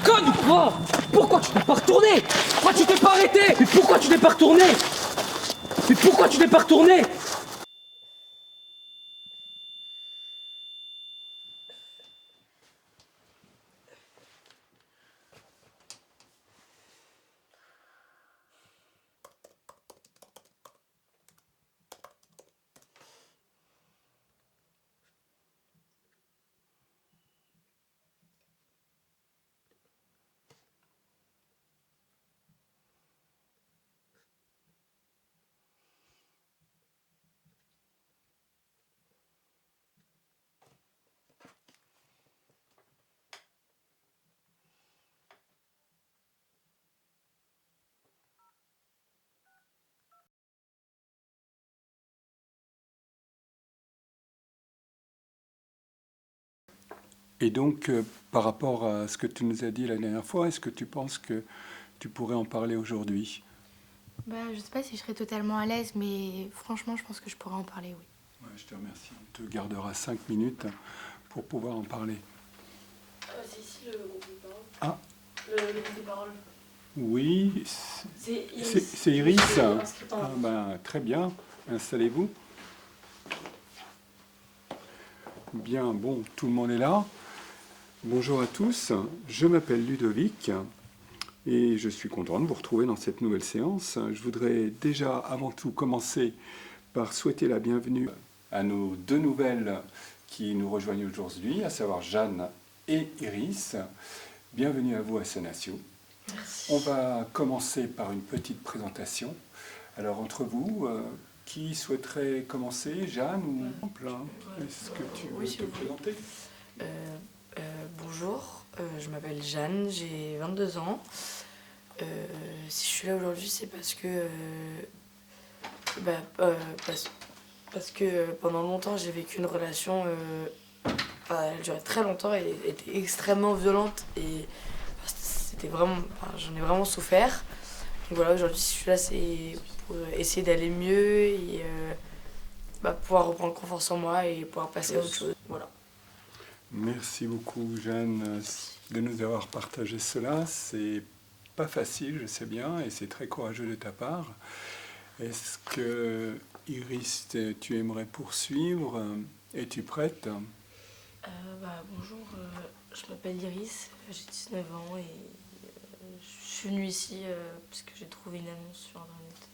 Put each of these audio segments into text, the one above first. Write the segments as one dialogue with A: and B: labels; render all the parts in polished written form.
A: Conne ou quoi? Pourquoi tu t'es pas retourné? Pourquoi tu t'es pas arrêté? Mais pourquoi tu t'es pas retourné? Mais pourquoi tu t'es pas retourné?
B: Et donc, par rapport à ce que tu nous as dit la dernière fois, est-ce que tu penses que tu pourrais en parler aujourd'hui?
C: Je sais pas si je serais totalement à l'aise, mais franchement, je pense que je pourrais en parler, oui.
B: Ouais, je te remercie. On te gardera 5 minutes pour pouvoir en parler.
D: C'est ici le groupe de parole.
B: Ah,
D: Le groupe de parole.
B: oui,
D: C'est Iris.
B: c'est Iris.
D: Je suis inscrite en-
B: Ah, ben, très bien. Installez-vous. Bien, bon, tout le monde est là. Bonjour à tous. Je m'appelle Ludovic et je suis content de vous retrouver dans cette nouvelle séance. Je voudrais déjà, avant tout, commencer par souhaiter la bienvenue à nos deux nouvelles qui nous rejoignent aujourd'hui, à savoir Jeanne et Iris. Bienvenue à vous à Sénatio.
D: Merci.
B: On va commencer par une petite présentation. Alors, entre vous, qui souhaiterait commencer, Jeanne ou plein? Est-ce que tu veux
D: Oui, si
B: te
D: vous voulez.
B: présenter?
D: Bonjour, je m'appelle Jeanne, j'ai 22 ans. Si je suis là aujourd'hui, c'est parce que, bah, parce que pendant longtemps, j'ai vécu une relation, elle durait très longtemps et était extrêmement violente et c'était vraiment, j'en ai vraiment souffert. Donc voilà, aujourd'hui, si je suis là, c'est pour essayer d'aller mieux et pouvoir reprendre confiance en moi et pouvoir passer à autre chose. Voilà.
B: Merci beaucoup, Jeanne, de nous avoir partagé cela. C'est pas facile, je sais bien, et c'est très courageux de ta part. Est-ce que, Iris, tu aimerais poursuivre? Es-tu prête?
D: Bonjour, je m'appelle Iris, j'ai 19 ans et je suis venue ici parce que j'ai trouvé une annonce sur internet.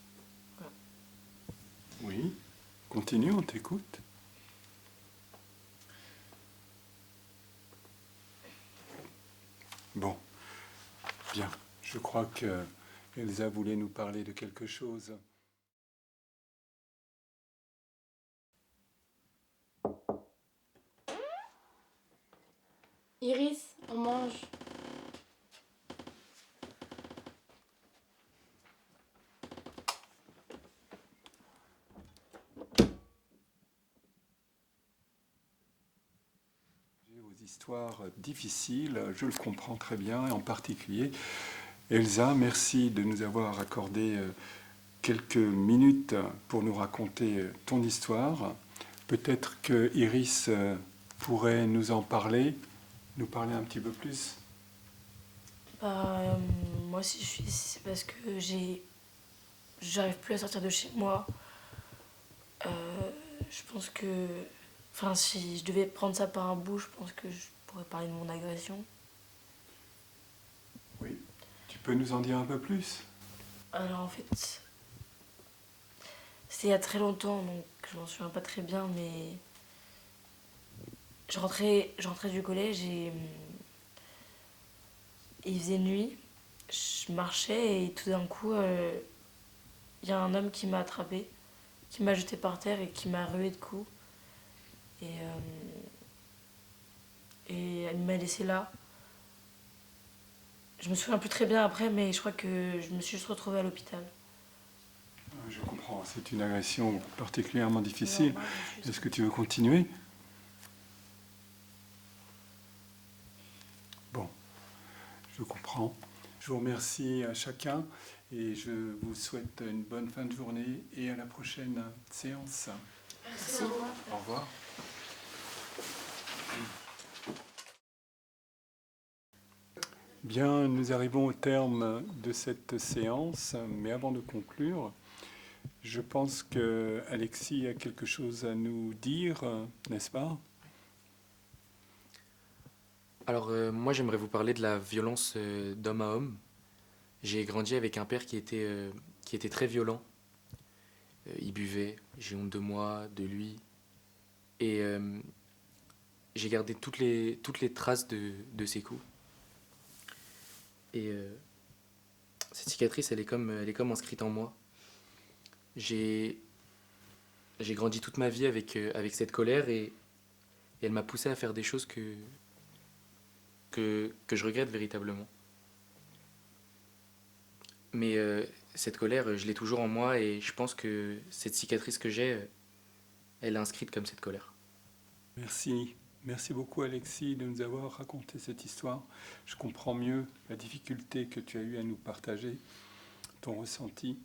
D: Voilà.
B: Oui. Continue, on t'écoute. Bon, bien. Je crois que Elsa voulait nous parler de quelque chose.
C: Iris, on mange.
B: Aux histoires difficiles, je le comprends très bien, et en particulier, Elsa, merci de nous avoir accordé quelques minutes pour nous raconter ton histoire. Peut-être que Iris pourrait nous en parler, nous parler un petit peu plus.
D: Moi, si je suis ici, c'est parce que j'arrive plus à sortir de chez moi. Je pense que, si je devais prendre ça par un bout, je pense que je pourrais parler de mon agression.
B: Oui. Tu peux nous en dire un peu plus?
D: Alors en fait, c'était il y a très longtemps, donc je m'en souviens pas très bien, mais je rentrais du collège et il faisait nuit. Je marchais et tout d'un coup, il y a un homme qui m'a attrapée, qui m'a jeté par terre et qui m'a rué de coups. Et elle m'a laissée là. Je me souviens plus très bien après, mais je crois que je me suis juste retrouvée à l'hôpital.
B: Je comprends, c'est une agression particulièrement difficile.
D: Normal,
B: Est-ce que tu veux continuer? Bon, je comprends. Je vous remercie à chacun. Et je vous souhaite une bonne fin de journée et à la prochaine séance.
D: Merci.
B: Au revoir. Bien, nous arrivons au terme de cette séance, mais avant de conclure, je pense que Alexis a quelque chose à nous dire, n'est-ce pas?
E: Alors moi j'aimerais vous parler de la violence d'homme à homme. J'ai grandi avec un père qui était très violent. Il buvait, j'ai honte de moi, de lui. Et j'ai gardé toutes les traces de ses coups. Et cette cicatrice, elle est comme inscrite en moi. J'ai grandi toute ma vie avec cette colère et elle m'a poussé à faire des choses que je regrette véritablement. Mais cette colère, je l'ai toujours en moi et je pense que cette cicatrice que j'ai, elle est inscrite comme cette colère.
B: Merci. Merci beaucoup Alexis de nous avoir raconté cette histoire. Je comprends mieux la difficulté que tu as eu à nous partager, ton ressenti,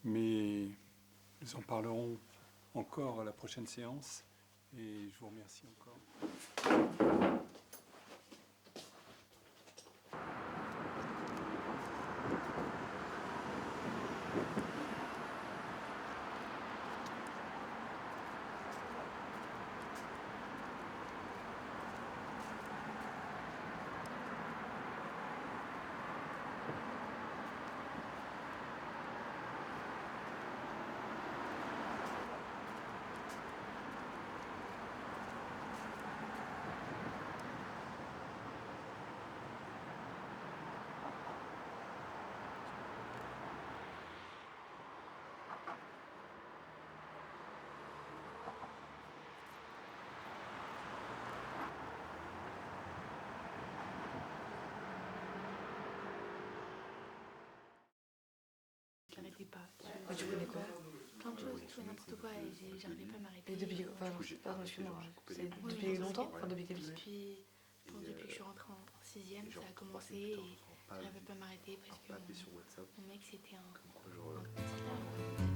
B: mais nous en parlerons encore à la prochaine séance et je vous remercie encore.
C: J'arrêtais pas.
D: Moi, tu connais quoi?
C: Plein de choses, tout et n'importe quoi, et j'arrivais pas à m'arrêter.
D: Et depuis, enfin, pardon, excuse-moi, c'est
C: Oui,
D: depuis longtemps? Enfin, depuis quel temps?
C: Depuis, je pense depuis que je suis rentrée en 6ème, ça a commencé et j'arrivais pas à m'arrêter parce que mon mec c'était un petit